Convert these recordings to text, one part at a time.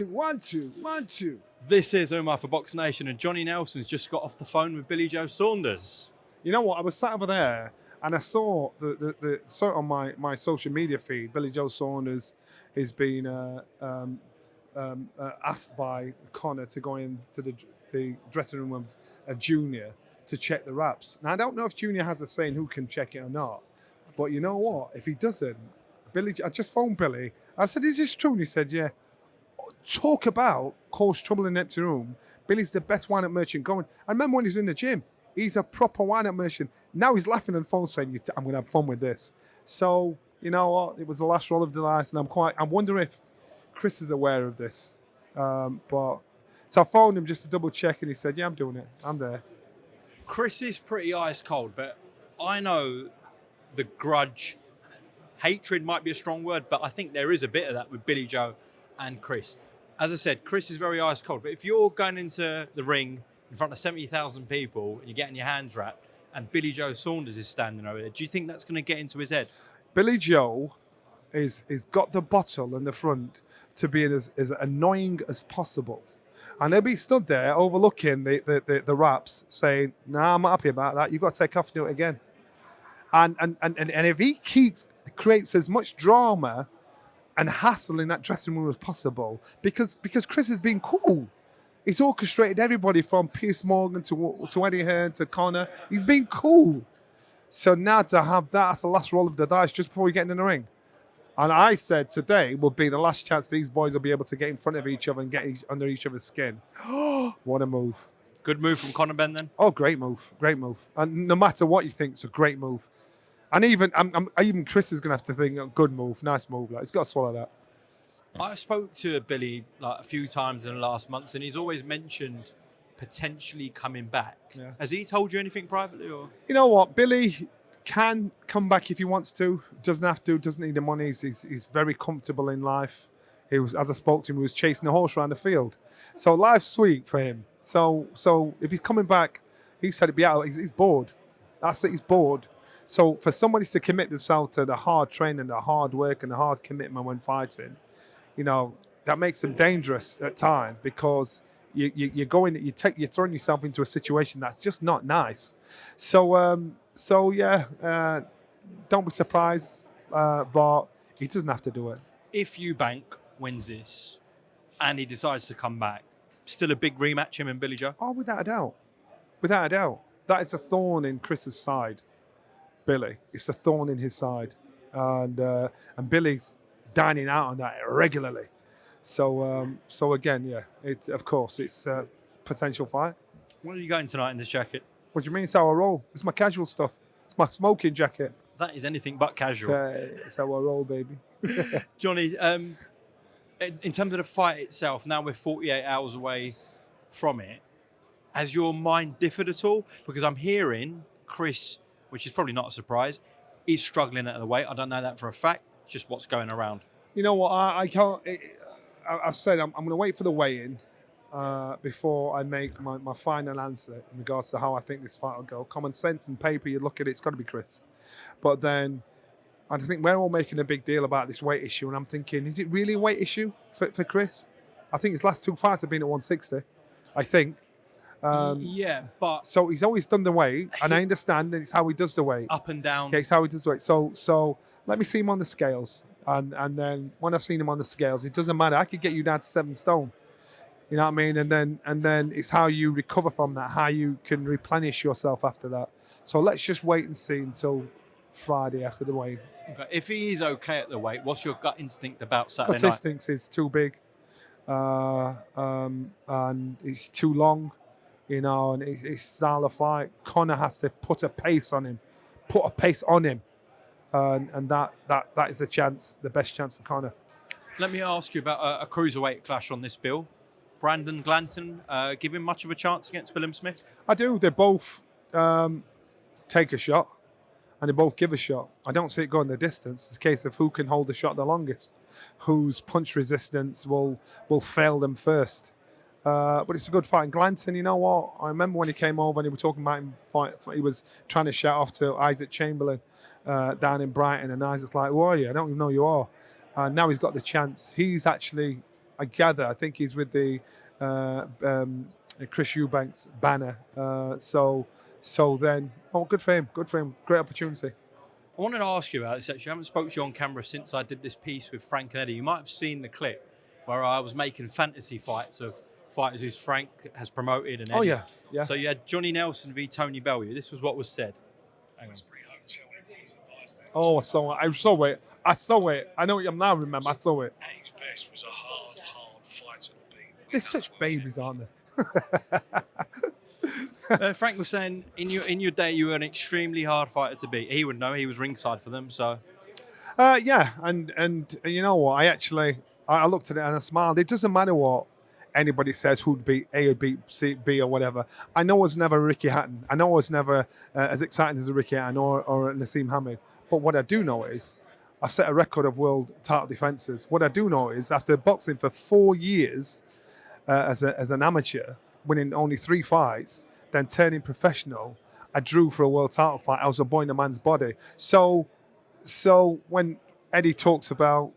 One, two. This is Umar for BoxNation, and Johnny Nelson's just got off the phone with Joe Saunders. You know what? I was sat over there and I saw saw it on my social media feed. Joe Saunders is being asked by Conor to go into the dressing room of Junior to check the wraps. Now I don't know if Junior has a say in who can check it or not, but you know what? If he doesn't, I just phoned Billy. I said, "Is this true?" And he said, "Yeah." Talk about cause trouble in the empty room. Billy's the best wine-up merchant going. I remember when he was in the gym, he's a proper wine-up merchant. Now he's laughing on the phone saying, I'm going to have fun with this. So, you know what? It was the last roll of the dice, and I wonder if Chris is aware of this. So I phoned him just to double check, and he said, yeah, I'm doing it. I'm there. Chris is pretty ice cold, but I know the grudge, hatred might be a strong word, but I think there is a bit of that with Billy Joe and Chris. As I said, Chris is very ice cold, but if you're going into the ring in front of 70,000 people and you're getting your hands wrapped and Billy Joe Saunders is standing over there, do you think that's going to get into his head? Billy Joe is got the bottle in the front to be as annoying as possible. And he'll be stood there overlooking the wraps saying, nah, I'm not happy about that. You've got to take off and do it again. And if he creates as much drama and hassle in that dressing room as possible, because Chris has been cool. He's orchestrated everybody from Piers Morgan to Eddie Hearn to Conor. He's been cool. So now to have that's the last roll of the dice just before we get in the ring. And I said today will be the last chance these boys will be able to get in front of each other and get under each other's skin. What a move. Good move from Conor Benn then? Oh, great move. Great move. And no matter what you think, it's a great move. And even Chris is going to have to think, good move, nice move. He's got to swallow that. I spoke to Billy a few times in the last months, and he's always mentioned potentially coming back. Yeah. Has he told you anything privately? Or you know what? Billy can come back if he wants to. Doesn't have to. Doesn't need the money. He's very comfortable in life. He was, as I spoke to him, he was chasing a horse around the field. So life's sweet for him. So if he's coming back, he said it'd be out. He's bored. That's it. He's bored. So for somebody to commit themselves to the hard training, the hard work, and the hard commitment when fighting, that makes them dangerous at times because you're throwing yourself into a situation that's just not nice. So don't be surprised, but he doesn't have to do it. If Eubank wins this and he decides to come back, still a big rematch, him and Billy Joe? Oh, without a doubt. Without a doubt. That is a thorn in Chris's side. Billy. It's a thorn in his side. And Billy's dining out on that regularly. So again, yeah, it's a potential fight. Where are you going tonight in this jacket? What do you mean it's how I roll? It's my casual stuff. It's my smoking jacket. That is anything but casual. It's how I roll, baby. Johnny, in terms of the fight itself, now we're 48 hours away from it. Has your mind differed at all? Because I'm hearing Chris, which is probably not a surprise, is struggling at the weight. I don't know that for a fact. It's just what's going around. You know what? I can't. I said I'm going to wait for the weigh-in before I make my final answer in regards to how I think this fight will go. Common sense and paper, you look at it, it's got to be Chris. But then I think we're all making a big deal about this weight issue, and I'm thinking, is it really a weight issue for Chris? I think his last two fights have been at 160. I think. Yeah, but so he's always done the weight, and I understand it's how he does the weight. Up and down. Yeah, it's how he does the weight. So let me see him on the scales, and then when I've seen him on the scales, it doesn't matter. I could get you down to 7 stone. You know what I mean? And then it's how you recover from that, how you can replenish yourself after that. So let's just wait and see until Friday after the weigh. Okay. If he is okay at the weight, what's your gut instinct about Saturday night? Gut instinct is too big, and it's too long. And his style of fight, Conor has to put a pace on him, and that is the best chance for Conor. Let me ask you about a cruiserweight clash on this bill. Brandon Glanton, give him much of a chance against William Smith? I do. They both take a shot, and they both give a shot. I don't see it going the distance. It's a case of who can hold the shot the longest, whose punch resistance will fail them first. But it's a good fight. And Glanton, you know what? I remember when he came over and he was talking about him fight. He was trying to shout off to Isaac Chamberlain down in Brighton, and Isaac's like, "Who are you? I don't even know who you are." And now he's got the chance. He's actually I gather. I think he's with the Chris Eubank's banner. So then, good for him. Good for him. Great opportunity. I wanted to ask you about this, actually. I haven't spoke to you on camera since I did this piece with Frank and Eddie. You might have seen the clip where I was making fantasy fights of fighters who Frank has promoted and Eddie. Oh, yeah. So you had Johnny Nelson v Tony Bellew. This was what was said. Hang on. Oh, I saw it. I know. I now remember. I saw it. At his best was a hard fighter to beat. They're such babies, aren't they? Frank was saying in your day you were an extremely hard fighter to beat. He would know. He was ringside for them. So yeah, and you know what? I looked at it and I smiled. It doesn't matter what anybody says who'd beat A or beat C, B or whatever. I know it was never Ricky Hatton. I know it was never as exciting as a Ricky Hatton or Nassim Hamid. But what I do know is I set a record of world title defenses. What I do know is after boxing for 4 years as an amateur, winning only 3 fights, then turning professional, I drew for a world title fight. I was a boy in a man's body. So when Eddie talks about,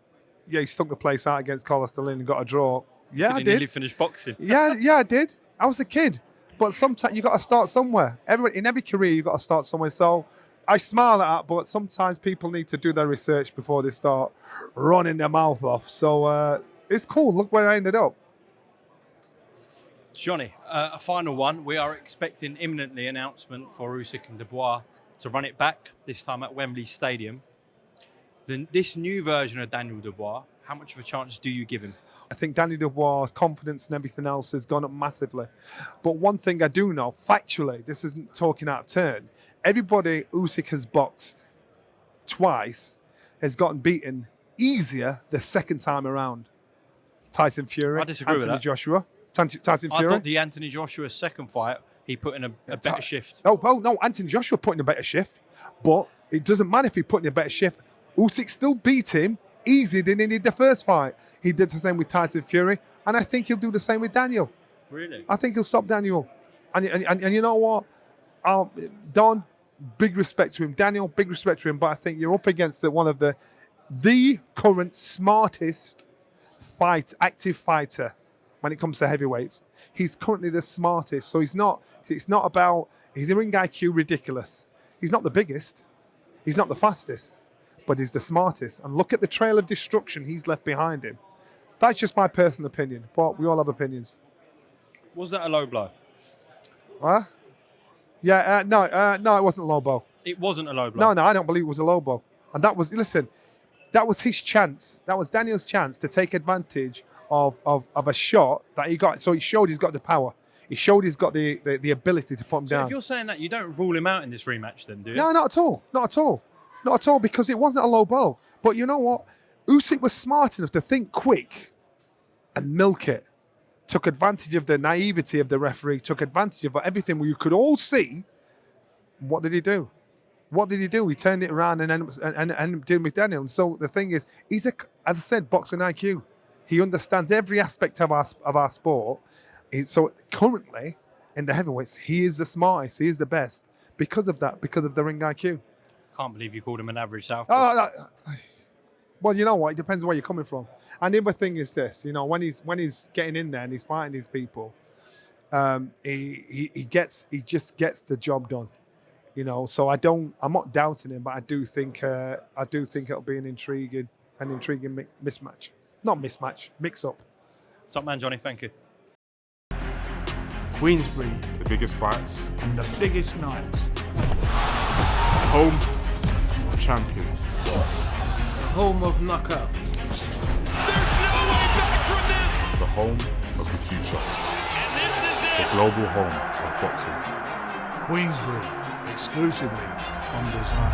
he stunk the place out against Carlos Delin and got a draw. Yeah, I did. Nearly finished boxing. yeah, I did. I was a kid. But sometimes you got to start somewhere. In every career, you got to start somewhere. So I smile at that, but sometimes people need to do their research before they start running their mouth off. So it's cool. Look where I ended up. Johnny, a final one. We are expecting imminently announcement for Usyk and Dubois to run it back, this time at Wembley Stadium. This new version of Daniel Dubois, how much of a chance do you give him? I think Daniel Dubois' confidence and everything else has gone up massively. But one thing I do know, factually, this isn't talking out of turn, everybody Usyk has boxed twice has gotten beaten easier the second time around. Tyson Fury, I disagree Anthony with that. Joshua. Tyson Fury. I thought the Anthony Joshua second fight, he put in a better shift. Oh, well, no, Anthony Joshua put in a better shift. But it doesn't matter if he put in a better shift. Usyk still beat him easier than he did the first fight. He did the same with Tyson Fury. And I think he'll do the same with Daniel. Really? I think he'll stop Daniel. And you know what? Don, big respect to him. Daniel, big respect to him. But I think you're up against one of the current smartest active fighter when it comes to heavyweights. He's currently the smartest. So it's not about his ring IQ ridiculous. He's not the biggest. He's not the fastest. But he's the smartest. And look at the trail of destruction he's left behind him. That's just my personal opinion. But we all have opinions. Was that a low blow? Huh? Yeah, no, it wasn't a low blow. It wasn't a low blow? No, I don't believe it was a low blow. And that was his chance. That was Daniel's chance to take advantage of a shot that he got. So he showed he's got the power. He showed he's got the ability to put him down. So if you're saying that, you don't rule him out in this rematch then, do you? No, not at all. Not at all. Not at all, because it wasn't a low blow. But you know what? Usyk was smart enough to think quick and milk it. Took advantage of the naivety of the referee, took advantage of everything you could all see. What did he do? He turned it around and ended up dealing with Daniel. And so the thing is, as I said, boxing IQ. He understands every aspect of our sport. So currently, in the heavyweights, he is the smartest, he is the best because of that, because of the ring IQ. Can't believe you called him an average southpaw. Well, you know what? It depends where you're coming from. And the other thing is this: when he's getting in there and he's fighting these people, he just gets the job done. So I'm not doubting him, but I do think it'll be an intriguing mismatch. Not mismatch, mix-up. Top man, Johnny. Thank you. Queensbury, The biggest fights. and the biggest nights. Home of champions. Home of knockouts. There's no way back from this. The home of the future. And this is The it. global home of boxing. Queensbury, exclusively on design.